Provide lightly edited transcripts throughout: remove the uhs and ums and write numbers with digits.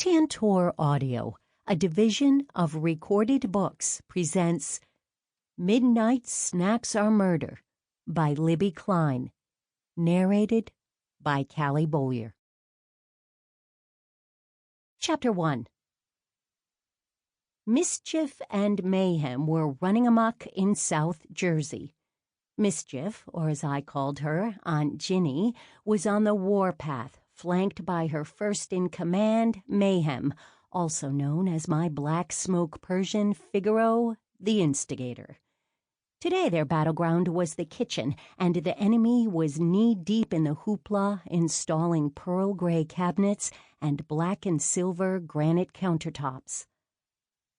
Tantor Audio, a division of Recorded Books, presents Midnight Snacks Are Murder by Libby Klein, narrated by Callie Beaulieu. Chapter 1. Mischief and mayhem were running amok in South Jersey. Mischief, or as I called her, Aunt Ginny, was on the warpath, flanked by her first-in-command, Mayhem, also known as my black smoke Persian Figaro, the instigator. Today their battleground was the kitchen, and the enemy was knee-deep in the hoopla, installing pearl gray cabinets and black and silver granite countertops.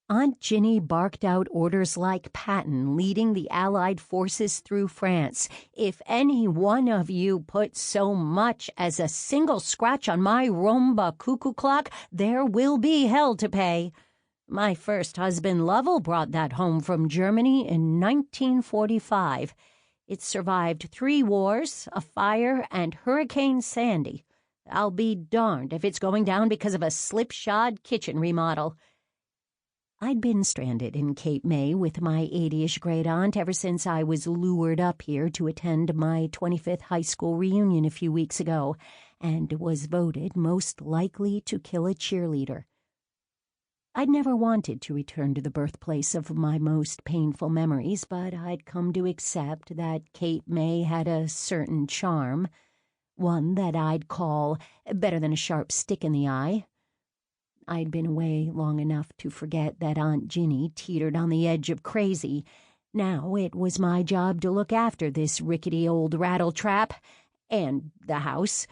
Aunt Ginny barked out orders like Patton leading the Allied forces through France. If any one of you put so much as a single scratch on my Roomba cuckoo clock, there will be hell to pay. My first husband Lovell brought that home from Germany in 1945. It survived 3 wars, a fire, and Hurricane Sandy. I'll be darned if it's going down because of a slipshod kitchen remodel. I'd been stranded in Cape May with my 80-ish great-aunt ever since I was lured up here to attend my 25th high school reunion a few weeks ago, and was voted most likely to kill a cheerleader. I'd never wanted to return to the birthplace of my most painful memories, but I'd come to accept that Cape May had a certain charm, one that I'd call better than a sharp stick in the eye. I'd been away long enough to forget that Aunt Ginny teetered on the edge of crazy. Now it was my job to look after this rickety old rattletrap and the house.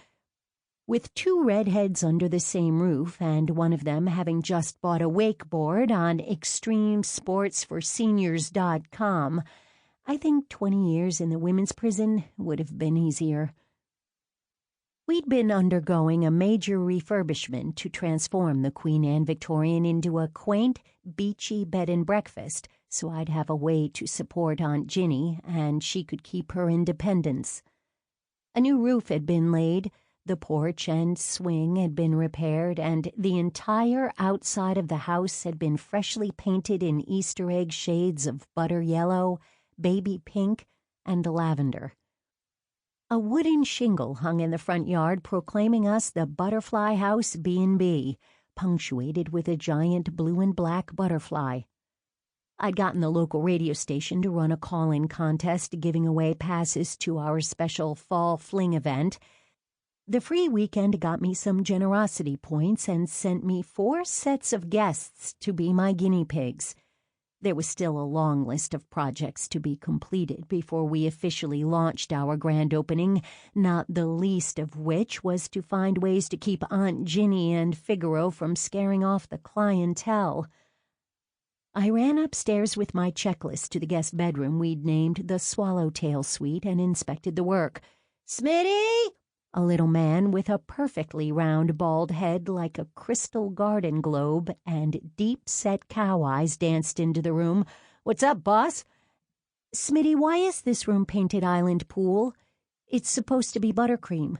With 2 redheads under the same roof, and one of them having just bought a wakeboard on extremesportsforseniors.com, I think 20 years in the women's prison would have been easier. We'd been undergoing a major refurbishment to transform the Queen Anne Victorian into a quaint, beachy bed and breakfast, so I'd have a way to support Aunt Ginny and she could keep her independence. A new roof had been laid, the porch and swing had been repaired, and the entire outside of the house had been freshly painted in Easter egg shades of butter yellow, baby pink, and lavender. A wooden shingle hung in the front yard proclaiming us the Butterfly House B&B, punctuated with a giant blue and black butterfly. I'd gotten the local radio station to run a call-in contest giving away passes to our special fall fling event. The free weekend got me some generosity points and sent me 4 sets of guests to be my guinea pigs. There was still a long list of projects to be completed before we officially launched our grand opening, not the least of which was to find ways to keep Aunt Ginny and Figaro from scaring off the clientele. I ran upstairs with my checklist to the guest bedroom we'd named the Swallowtail Suite and inspected the work. "Smitty!" A little man with a perfectly round bald head like a crystal garden globe and deep-set cow eyes danced into the room. "What's up, boss?" "Smitty, why is this room painted Island Pool? It's supposed to be buttercream.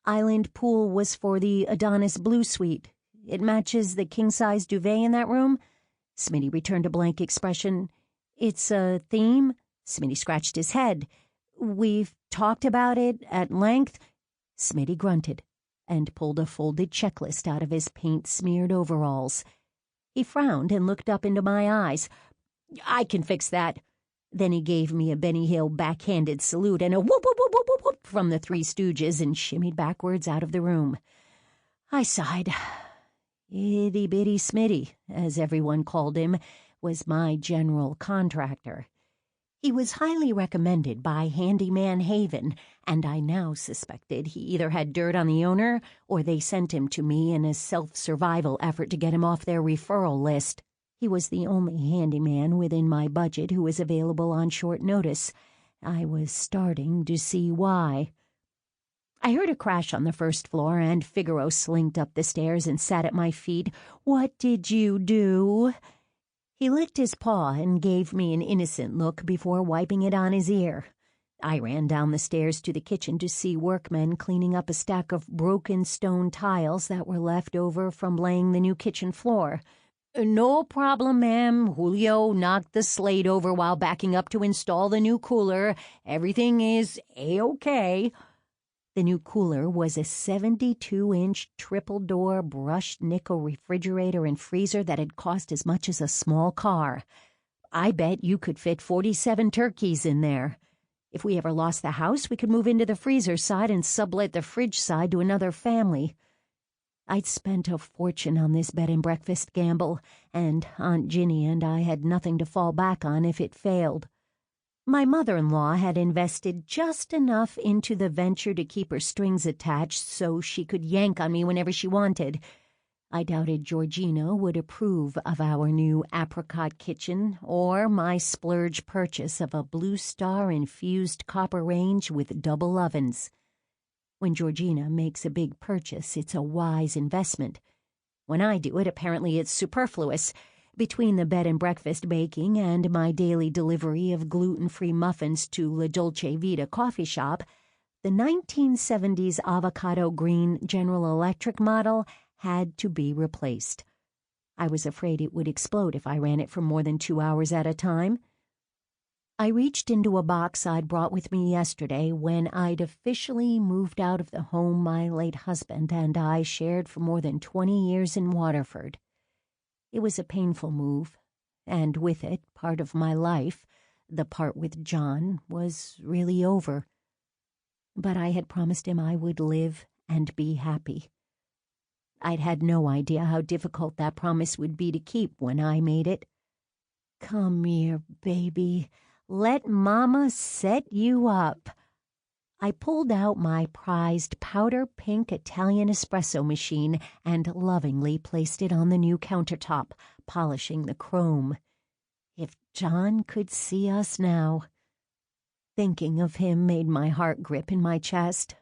Island Pool was for the Adonis Blue Suite. It matches the king-size duvet in that room." Smitty returned a blank expression. "It's a theme?" Smitty scratched his head. "We've talked about it at length." Smitty grunted and pulled a folded checklist out of his paint-smeared overalls. He frowned and looked up into my eyes. "I can fix that." Then he gave me a Benny Hill backhanded salute and a whoop, whoop, whoop, whoop, whoop, whoop from the 3 Stooges and shimmied backwards out of the room. I sighed. Itty-bitty Smitty, as everyone called him, was my general contractor. He was highly recommended by Handyman Haven, and I now suspected he either had dirt on the owner or they sent him to me in a self-survival effort to get him off their referral list. He was the only handyman within my budget who was available on short notice. I was starting to see why. I heard a crash on the first floor, and Figaro slinked up the stairs and sat at my feet. "What did you do?" He licked his paw and gave me an innocent look before wiping it on his ear. I ran down the stairs to the kitchen to see workmen cleaning up a stack of broken stone tiles that were left over from laying the new kitchen floor. "No problem, ma'am. Julio knocked the slate over while backing up to install the new cooler. Everything is A-OK." The new cooler was a 72-inch triple-door brushed nickel refrigerator and freezer that had cost as much as a small car. I bet you could fit 47 turkeys in there. If we ever lost the house, we could move into the freezer side and sublet the fridge side to another family. I'd spent a fortune on this bed and breakfast gamble, and Aunt Ginny and I had nothing to fall back on if it failed. My mother-in-law had invested just enough into the venture to keep her strings attached so she could yank on me whenever she wanted. I doubted Georgina would approve of our new apricot kitchen or my splurge purchase of a Blue Star-infused copper range with double ovens. When Georgina makes a big purchase, it's a wise investment. When I do it, apparently it's superfluous. Between the bed and breakfast baking and my daily delivery of gluten-free muffins to La Dolce Vita coffee shop, the 1970s avocado green General Electric model had to be replaced. I was afraid it would explode if I ran it for more than 2 hours at a time. I reached into a box I'd brought with me yesterday when I'd officially moved out of the home my late husband and I shared for more than 20 years in Waterford. It was a painful move, and with it, part of my life, the part with John, was really over. But I had promised him I would live and be happy. I'd had no idea how difficult that promise would be to keep when I made it. "Come here, baby. Let Mama set you up." I pulled out my prized powder-pink Italian espresso machine and lovingly placed it on the new countertop, polishing the chrome. If John could see us now. Thinking of him made my heart grip in my chest.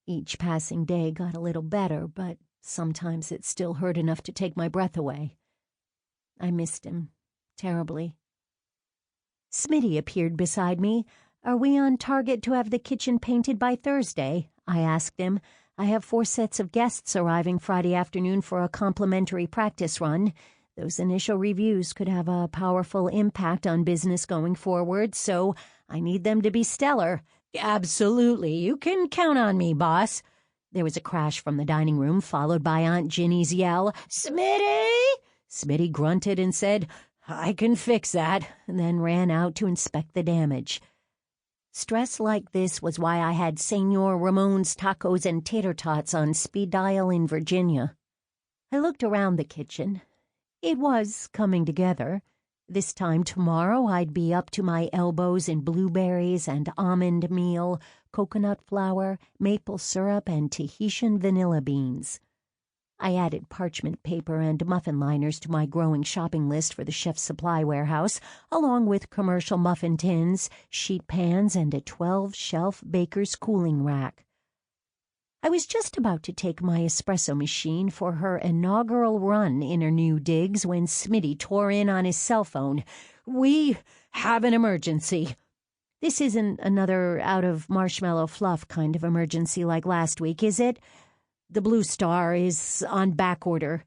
Each passing day got a little better, but sometimes it still hurt enough to take my breath away. I missed him terribly. Smitty appeared beside me. "Are we on target to have the kitchen painted by Thursday?" I asked him. "I have 4 sets of guests arriving Friday afternoon for a complimentary practice run. Those initial reviews could have a powerful impact on business going forward, so I need them to be stellar." "Absolutely. You can count on me, boss." There was a crash from the dining room, followed by Aunt Ginny's yell, "Smitty!" Smitty grunted and said, "I can fix that," and then ran out to inspect the damage. Stress like this was why I had Senor Ramon's tacos and tater tots on speed dial in Virginia. I looked around the kitchen. It was coming together. This time tomorrow I'd be up to my elbows in blueberries and almond meal, coconut flour, maple syrup, and Tahitian vanilla beans. I added parchment paper and muffin liners to my growing shopping list for the chef's supply warehouse, along with commercial muffin tins, sheet pans, and a 12-shelf baker's cooling rack. I was just about to take my espresso machine for her inaugural run in her new digs when Smitty tore in on his cell phone. "We have an emergency." This isn't another out-of-marshmallow fluff kind of emergency like last week, is it? The Blue Star is on back order.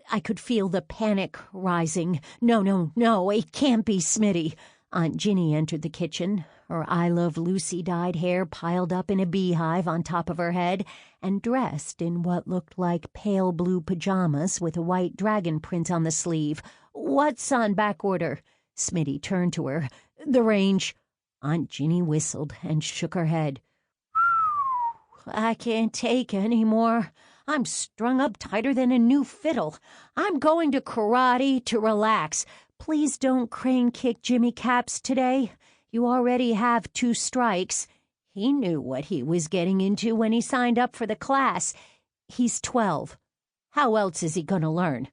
I could feel the panic rising. No, it can't be Smitty. Aunt Ginny entered the kitchen, her I Love Lucy dyed hair piled up in a beehive on top of her head, and dressed in what looked like pale blue pajamas with a white dragon print on the sleeve. "What's on back order?" Smitty turned to her. "The range." Aunt Ginny whistled and shook her head. "I can't take any more. I'm strung up tighter than a new fiddle. I'm going to karate to relax. Please don't crane kick Jimmy Caps today. You already have 2 strikes. He knew what he was getting into when he signed up for the class. He's 12. How else is he going to learn?"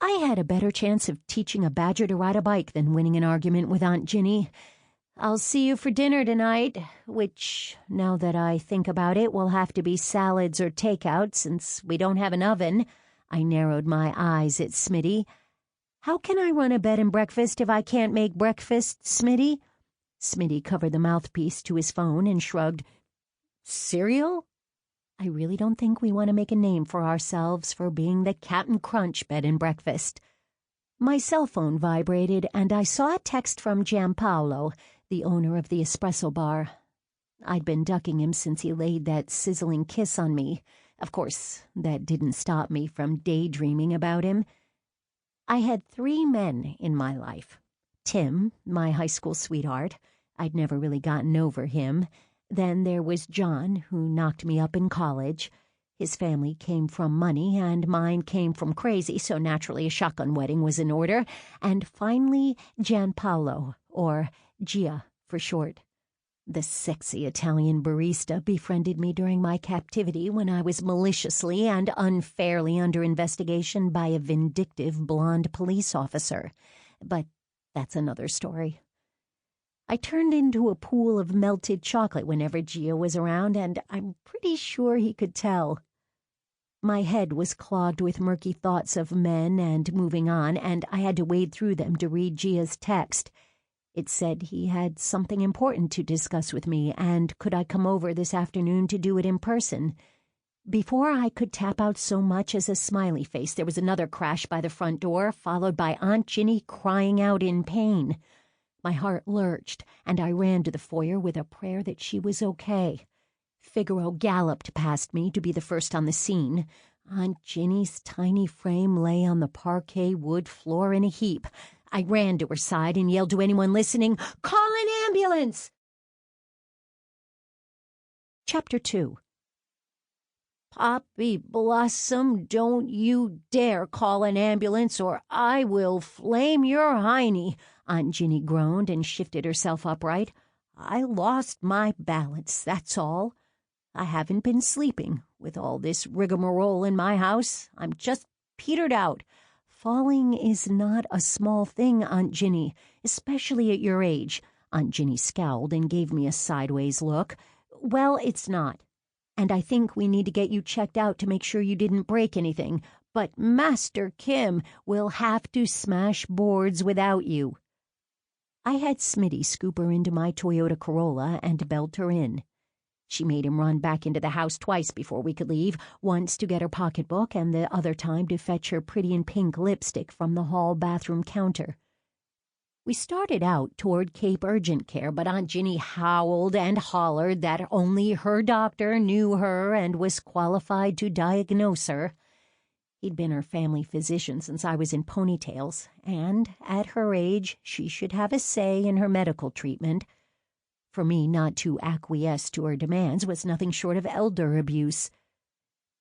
I had a better chance of teaching a badger to ride a bike than winning an argument with Aunt Ginny. "I'll see you for dinner tonight," which, now that I think about it, will have to be salads or takeout since we don't have an oven. I narrowed my eyes at Smitty. "How can I run a bed and breakfast if I can't make breakfast, Smitty?" Smitty covered the mouthpiece to his phone and shrugged. "Cereal? I really don't think we want to make a name for ourselves for being the Captain Crunch bed and breakfast." My cell phone vibrated, and I saw a text from Gianpaolo, the owner of the espresso bar. I'd been ducking him since he laid that sizzling kiss on me. Of course, that didn't stop me from daydreaming about him. I had 3 men in my life. Tim, my high school sweetheart. I'd never really gotten over him. Then there was John, who knocked me up in college. His family came from money, and mine came from crazy, so naturally a shotgun wedding was in order. And finally, Gianpaolo, or Gia for short. The sexy Italian barista befriended me during my captivity when I was maliciously and unfairly under investigation by a vindictive blonde police officer. But that's another story. I turned into a pool of melted chocolate whenever Gio was around, and I'm pretty sure he could tell. My head was clogged with murky thoughts of men and moving on, and I had to wade through them to read Gia's text. It said he had something important to discuss with me, and could I come over this afternoon to do it in person? Before I could tap out so much as a smiley face, there was another crash by the front door, followed by Aunt Ginny crying out in pain. My heart lurched, and I ran to the foyer with a prayer that she was okay. Figaro galloped past me to be the first on the scene. Aunt Ginny's tiny frame lay on the parquet wood floor in a heap. I ran to her side and yelled to anyone listening, "Call an ambulance!" Chapter 2. "Poppy Blossom, don't you dare call an ambulance or I will flame your hiney," Aunt Ginny groaned and shifted herself upright. "I lost my balance, that's all. I haven't been sleeping. With all this rigmarole in my house, I'm just petered out. Falling is not a small thing, Aunt Ginny, especially at your age." Aunt Ginny scowled and gave me a sideways look. "Well, it's not. And I think we need to get you checked out to make sure you didn't break anything. But Master Kim will have to smash boards without you." I had Smitty scoop her into my Toyota Corolla and belt her in. She made him run back into the house twice before we could leave, once to get her pocketbook and the other time to fetch her pretty and pink lipstick from the hall bathroom counter. We started out toward Cape Urgent Care, but Aunt Ginny howled and hollered that only her doctor knew her and was qualified to diagnose her. He'd been her family physician since I was in ponytails, and at her age she should have a say in her medical treatment. For me not to acquiesce to her demands was nothing short of elder abuse.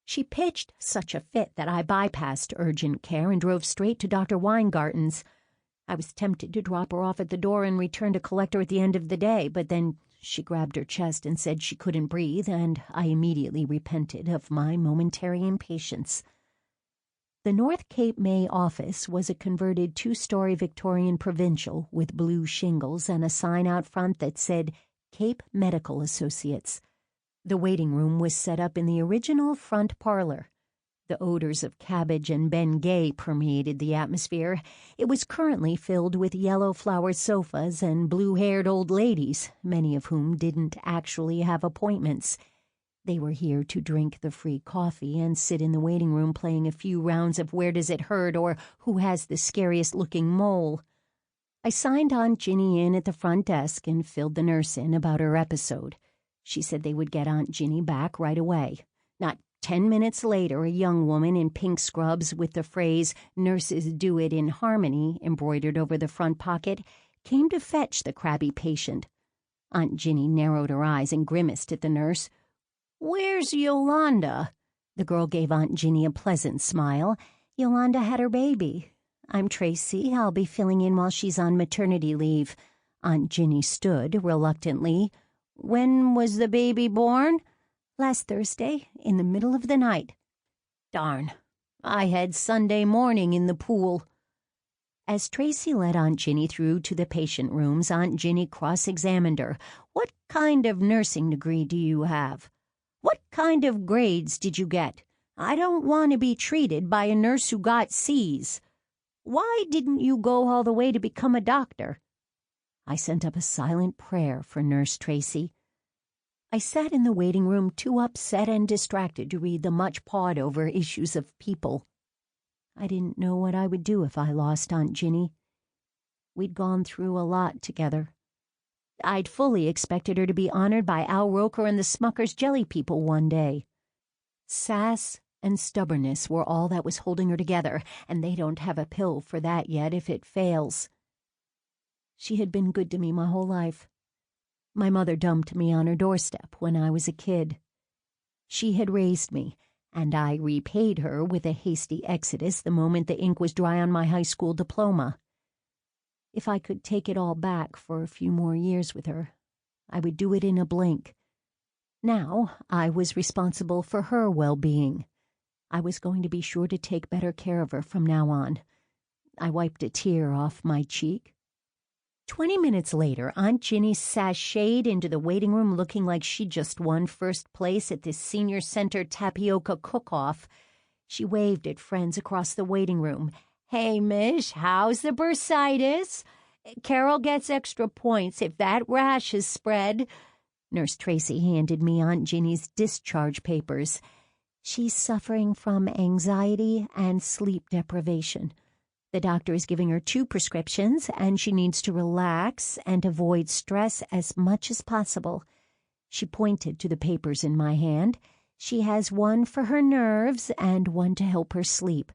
She pitched such a fit that I bypassed urgent care and drove straight to Dr. Weingarten's. I was tempted to drop her off at the door and return to collect her at the end of the day, but then she grabbed her chest and said she couldn't breathe, and I immediately repented of my momentary impatience. The North Cape May office was a converted 2-story Victorian provincial with blue shingles and a sign out front that said Cape Medical Associates. The waiting room was set up in the original front parlor. The odors of cabbage and Bengay permeated the atmosphere. It was currently filled with yellow-flowered sofas and blue-haired old ladies, many of whom didn't actually have appointments. They were here to drink the free coffee and sit in the waiting room playing a few rounds of Where Does It Hurt or Who Has the Scariest-Looking Mole. I signed Aunt Ginny in at the front desk and filled the nurse in about her episode. She said they would get Aunt Ginny back right away. Not 10 minutes later, a young woman in pink scrubs with the phrase, "Nurses do it in harmony," embroidered over the front pocket, came to fetch the crabby patient. Aunt Ginny narrowed her eyes and grimaced at the nurse. "Where's Yolanda?" The girl gave Aunt Ginny a pleasant smile. "Yolanda had her baby. I'm Tracy. I'll be filling in while she's on maternity leave." Aunt Ginny stood reluctantly. "When was the baby born?" "Last Thursday, in the middle of the night." "Darn. I had Sunday morning in the pool." As Tracy led Aunt Ginny through to the patient rooms, Aunt Ginny cross-examined her. "What kind of nursing degree do you have? What kind of grades did you get? I don't want to be treated by a nurse who got C's. Why didn't you go all the way to become a doctor?" I sent up a silent prayer for Nurse Tracy. I sat in the waiting room too upset and distracted to read the much-pawed-over issues of People. I didn't know what I would do if I lost Aunt Ginny. We'd gone through a lot together. I'd fully expected her to be honored by Al Roker and the Smucker's Jelly People one day. Sass and stubbornness were all that was holding her together, and they don't have a pill for that yet if it fails. She had been good to me my whole life. My mother dumped me on her doorstep when I was a kid. She had raised me, and I repaid her with a hasty exodus the moment the ink was dry on my high school diploma. If I could take it all back for a few more years with her, I would do it in a blink. Now I was responsible for her well-being. I was going to be sure to take better care of her from now on. I wiped a tear off my cheek. 20 minutes later, Aunt Ginny sashayed into the waiting room looking like she'd just won first place at this senior center tapioca cook-off. She waved at friends across the waiting room. "Hey, Mish, how's the bursitis? Carol gets extra points if that rash is spread." Nurse Tracy handed me Aunt Ginny's discharge papers. She's suffering from anxiety and sleep deprivation. The doctor is giving her 2 prescriptions, and she needs to relax and avoid stress as much as possible. She pointed to the papers in my hand. She has one for her nerves and one to help her sleep.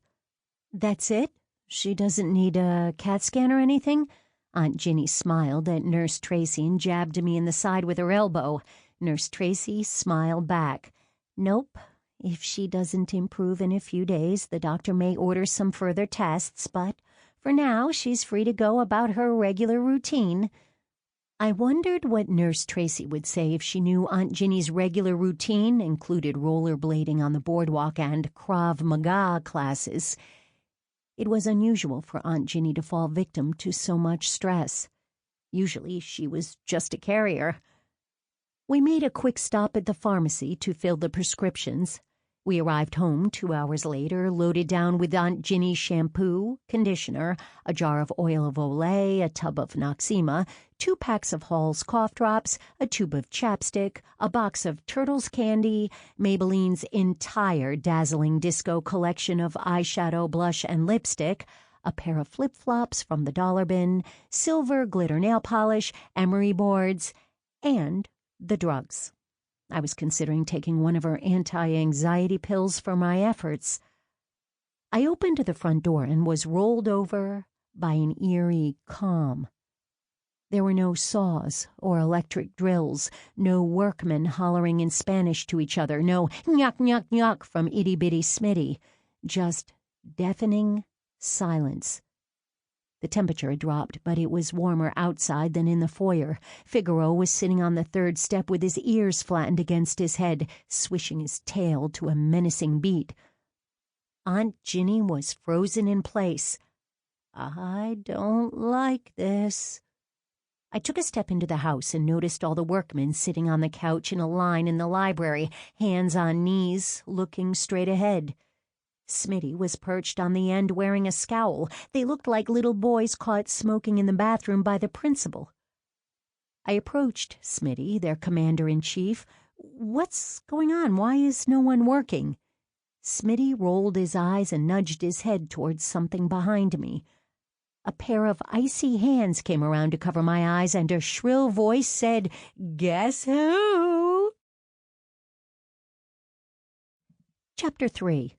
"That's it? She doesn't need a CAT scan or anything?" Aunt Ginny smiled at Nurse Tracy and jabbed me in the side with her elbow. Nurse Tracy smiled back. "Nope. If she doesn't improve in a few days, the doctor may order some further tests, but for now she's free to go about her regular routine." I wondered what Nurse Tracy would say if she knew Aunt Ginny's regular routine included rollerblading on the boardwalk and Krav Maga classes. It was unusual for Aunt Ginny to fall victim to so much stress. Usually she was just a carrier. We made a quick stop at the pharmacy to fill the prescriptions. We arrived home 2 hours later, loaded down with Aunt Ginny's shampoo, conditioner, a jar of oil of Olay, a tub of Noxema, 2 packs of Hall's cough drops, a tube of chapstick, a box of Turtles candy, Maybelline's entire dazzling disco collection of eyeshadow, blush, and lipstick, a pair of flip-flops from the dollar bin, silver glitter nail polish, emery boards, and the drugs. I was considering taking one of her anti-anxiety pills for my efforts. I opened the front door and was rolled over by an eerie calm. There were no saws or electric drills, no workmen hollering in Spanish to each other, no "nyok, nyok, nyok" from itty-bitty Smitty, just deafening silence. The temperature had dropped, but it was warmer outside than in the foyer. Figaro was sitting on the 3rd step with his ears flattened against his head, swishing his tail to a menacing beat. Aunt Ginny was frozen in place. "I don't like this." I took a step into the house and noticed all the workmen sitting on the couch in a line in the library, hands on knees, looking straight ahead. Smitty was perched on the end wearing a scowl. They looked like little boys caught smoking in the bathroom by the principal. I approached Smitty, their commander-in-chief. "What's going on? Why is no one working?" Smitty rolled his eyes and nudged his head towards something behind me. A pair of icy hands came around to cover my eyes, and a shrill voice said, "Guess who?" Chapter 3.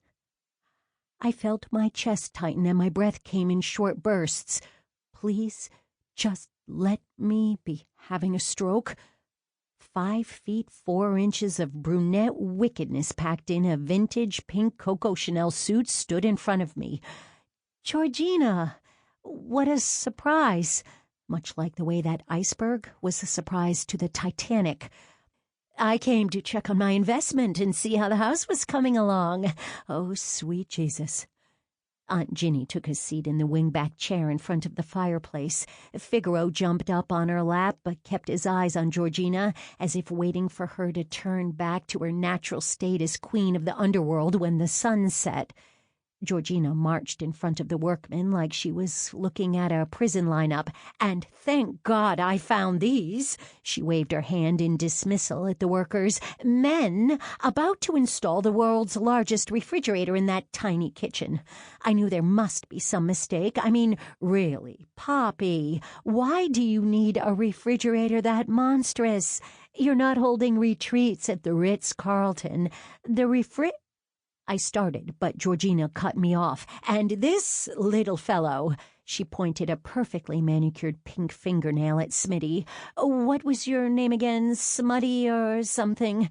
I felt my chest tighten and my breath came in short bursts. Please, just let me be having a stroke. 5 feet 4 inches of brunette wickedness packed in a vintage pink Coco Chanel suit stood in front of me. "Georgina, what a surprise!" Much like the way that iceberg was a surprise to the Titanic. "I came to check on my investment and see how the house was coming along. Oh, sweet Jesus." Aunt Ginny took a seat in the wing-back chair in front of the fireplace. Figaro jumped up on her lap but kept his eyes on Georgina, as if waiting for her to turn back to her natural state as queen of the underworld when the sun set. Georgina marched in front of the workmen like she was looking at a prison lineup. "And thank God I found these." She waved her hand in dismissal at the workers. "Men about to install the world's largest refrigerator in that tiny kitchen. I knew there must be some mistake. I mean, really, Poppy, why do you need a refrigerator that monstrous? You're not holding retreats at the Ritz-Carlton. I started, but Georgina cut me off. "And this little fellow," she pointed a perfectly manicured pink fingernail at Smitty. "What was your name again? Smutty or something?"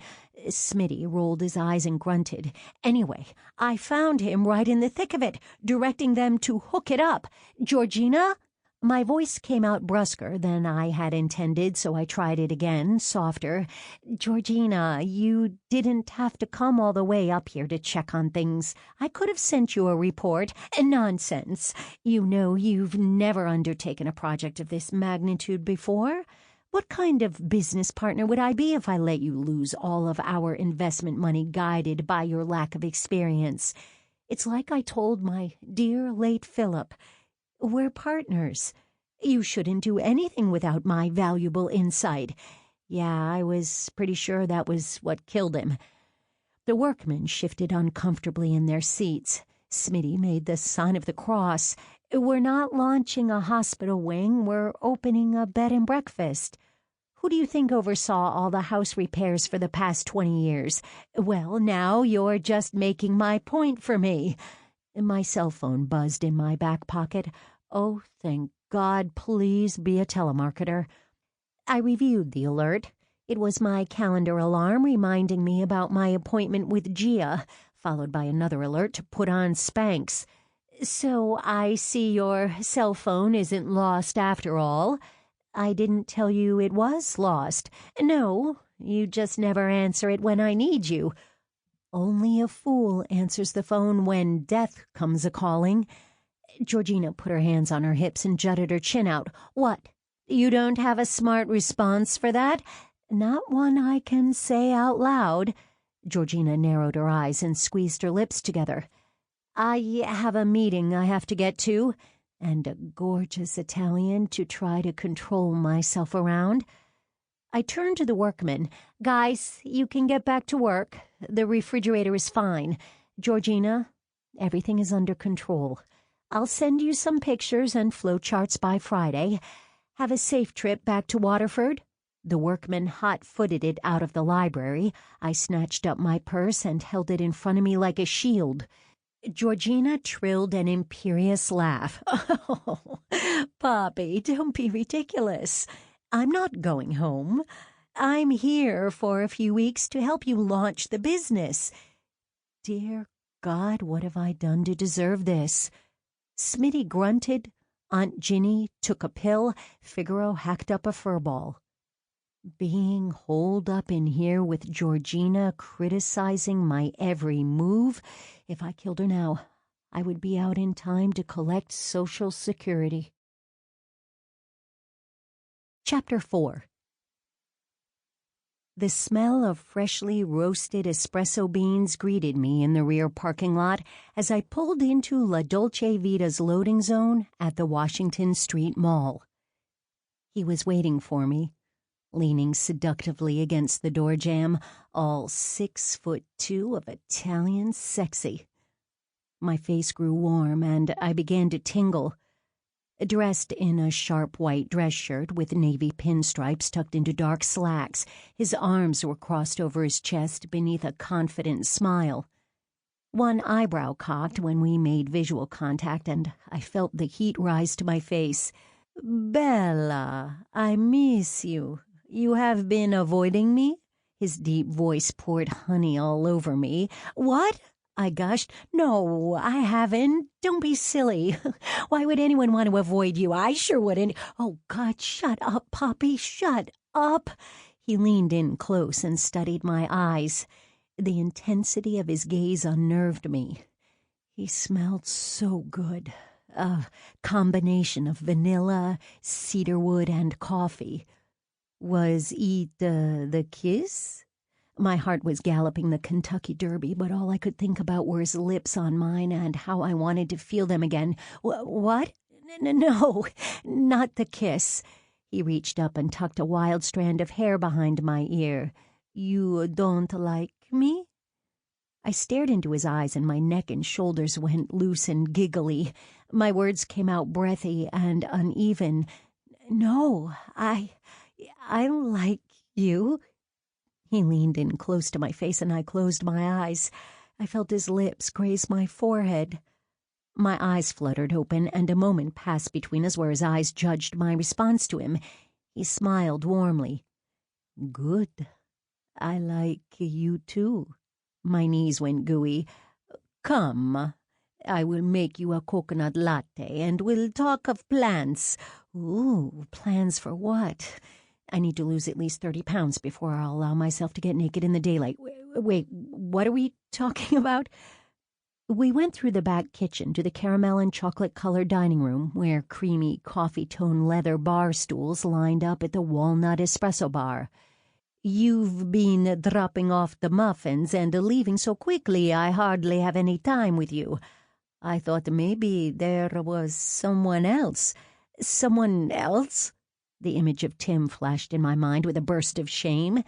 Smitty rolled his eyes and grunted. "Anyway, I found him right in the thick of it, directing them to hook it up. Georgina?" My voice came out brusquer than I had intended, so I tried it again, softer. "Georgina, you didn't have to come all the way up here to check on things. I could have sent you a report." "Nonsense. You know you've never undertaken a project of this magnitude before. What kind of business partner would I be if I let you lose all of our investment money guided by your lack of experience? It's like I told my dear late Philip. We're partners. You shouldn't do anything without my valuable insight." Yeah, I was pretty sure that was what killed him. The workmen shifted uncomfortably in their seats. Smitty made the sign of the cross. "We're not launching a hospital wing. We're opening a bed and breakfast. Who do you think oversaw all the house repairs for the past 20 years? Well, now you're just making my point for me." My cell phone buzzed in my back pocket. Oh, thank God, please be a telemarketer. I reviewed the alert. It was my calendar alarm reminding me about my appointment with Gia, followed by another alert to put on Spanx. "So I see your cell phone isn't lost after all." "I didn't tell you it was lost." "No, you just never answer it when I need you." "Only a fool answers the phone when death comes a-calling." Georgina put her hands on her hips and jutted her chin out. "What? You don't have a smart response for that?" "Not one I can say out loud." Georgina narrowed her eyes and squeezed her lips together. "I have a meeting I have to get to, and a gorgeous Italian to try to control myself around." I turned to the workmen. "Guys, you can get back to work. The refrigerator is fine. Georgina, everything is under control. I'll send you some pictures and flowcharts by Friday. Have a safe trip back to Waterford." The workman hot-footed it out of the library. I snatched up my purse and held it in front of me like a shield. Georgina trilled an imperious laugh. "Oh, Poppy, don't be ridiculous. I'm not going home. I'm here for a few weeks to help you launch the business." Dear God, what have I done to deserve this? Smitty grunted. Aunt Ginny took a pill. Figaro hacked up a furball. Being holed up in here with Georgina criticizing my every move. If I killed her now, I would be out in time to collect Social Security. Chapter 4. The smell of freshly roasted espresso beans greeted me in the rear parking lot as I pulled into La Dolce Vita's loading zone at the Washington Street Mall. He was waiting for me, leaning seductively against the door jamb, all 6'2" of Italian sexy. My face grew warm and I began to tingle. Dressed in a sharp white dress shirt with navy pinstripes tucked into dark slacks, his arms were crossed over his chest beneath a confident smile. One eyebrow cocked when we made visual contact, and I felt the heat rise to my face. "Bella, I miss you. You have been avoiding me?" His deep voice poured honey all over me. "What?" I gushed. "No, I haven't. Don't be silly. Why would anyone want to avoid you? I sure wouldn't." "Oh, God, shut up, Poppy, shut up." He leaned in close and studied my eyes. The intensity of his gaze unnerved me. He smelled so good. A combination of vanilla, cedarwood, and coffee. Was it the kiss? My heart was galloping the Kentucky Derby, but all I could think about were his lips on mine and how I wanted to feel them again. What? No, not the kiss. He reached up and tucked a wild strand of hair behind my ear. You don't like me? I stared into his eyes and my neck and shoulders went loose and giggly. My words came out breathy and uneven. No, I like you. He leaned in close to my face and I closed my eyes. I felt his lips graze my forehead. My eyes fluttered open and a moment passed between us where his eyes judged my response to him. He smiled warmly. Good. I like you too. My knees went gooey. Come, I will make you a coconut latte and we'll talk of plans. Ooh, plans for what? I need to lose at least 30 pounds before I'll allow myself to get naked in the daylight. Wait, what are we talking about? We went through the back kitchen to the caramel and chocolate-colored dining room, where creamy coffee-tone leather bar stools lined up at the walnut espresso bar. You've been dropping off the muffins and leaving so quickly I hardly have any time with you. I thought maybe there was someone else. Someone else? The image of Tim flashed in my mind with a burst of shame.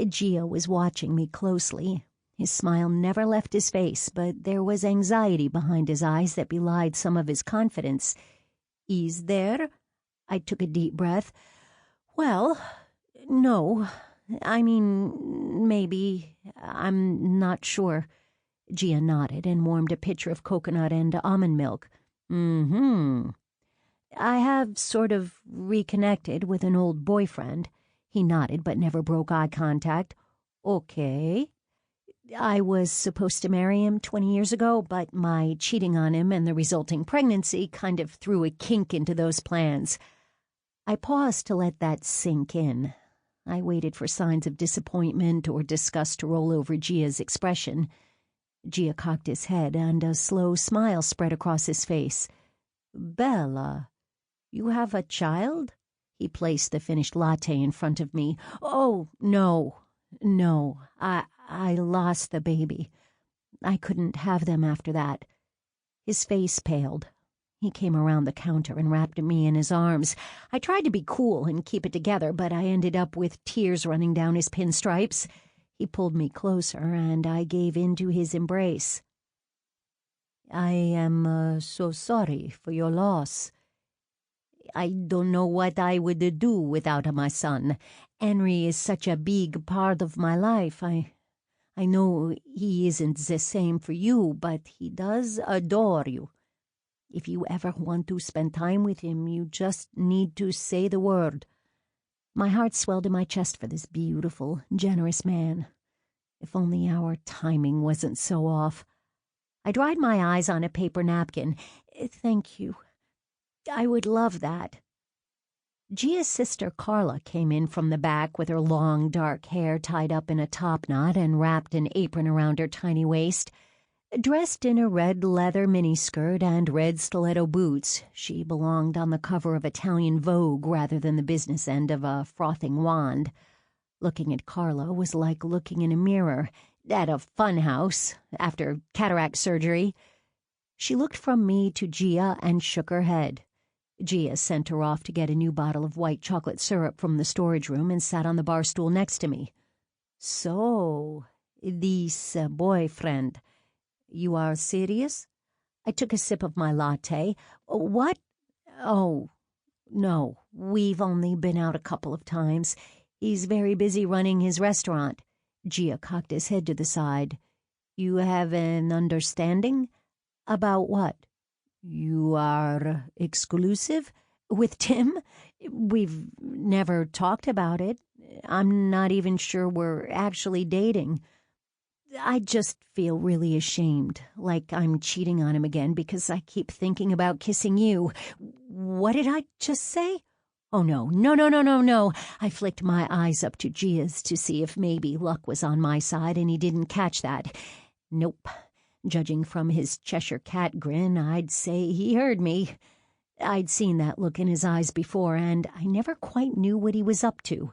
Gia was watching me closely. His smile never left his face, but there was anxiety behind his eyes that belied some of his confidence. Is there? I took a deep breath. Well, no. I mean, maybe. I'm not sure. Gia nodded and warmed a pitcher of coconut and almond milk. Mm-hmm. I have sort of reconnected with an old boyfriend. He nodded but never broke eye contact. Okay. I was supposed to marry him 20 years ago, but my cheating on him and the resulting pregnancy kind of threw a kink into those plans. I paused to let that sink in. I waited for signs of disappointment or disgust to roll over Gia's expression. Gia cocked his head and a slow smile spread across his face. Bella, you have a child? He placed the finished latte in front of me. Oh, no, I lost the baby. I couldn't have them after that. His face paled. He came around the counter and wrapped me in his arms. I tried to be cool and keep it together, but I ended up with tears running down his pinstripes. He pulled me closer, and I gave in to his embrace. I am so sorry for your loss. I don't know what I would do without my son. Henry is such a big part of my life. I know he isn't the same for you, but he does adore you. If you ever want to spend time with him, you just need to say the word. My heart swelled in my chest for this beautiful, generous man. If only our timing wasn't so off. I dried my eyes on a paper napkin. Thank you. I would love that. Gia's sister Carla came in from the back with her long, dark hair tied up in a topknot and wrapped an apron around her tiny waist. Dressed in a red leather miniskirt and red stiletto boots, she belonged on the cover of Italian Vogue rather than the business end of a frothing wand. Looking at Carla was like looking in a mirror at a fun house after cataract surgery. She looked from me to Gia and shook her head. Gia sent her off to get a new bottle of white chocolate syrup from the storage room and sat on the bar stool next to me. So, this boyfriend, you are serious? I took a sip of my latte. What? Oh, no, we've only been out a couple of times. He's very busy running his restaurant. Gia cocked his head to the side. You have an understanding? About what? You are exclusive? With Tim? We've never talked about it. I'm not even sure we're actually dating. I just feel really ashamed, like I'm cheating on him again because I keep thinking about kissing you. What did I just say? Oh, no. I flicked my eyes up to Gia's to see if maybe luck was on my side and he didn't catch that. Nope. Judging from his Cheshire cat grin, I'd say he heard me. I'd seen that look in his eyes before, and I never quite knew what he was up to.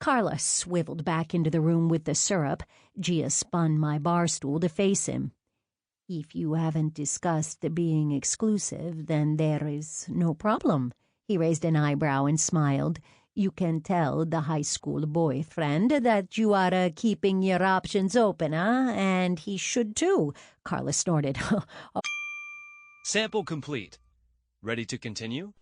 Carla swiveled back into the room with the syrup. Gia spun my bar stool to face him. If you haven't discussed being exclusive, then there is no problem. He raised an eyebrow and smiled. You can tell the high school boyfriend that you are keeping your options open, huh? And he should too. Carla snorted. Sample complete. Ready to continue?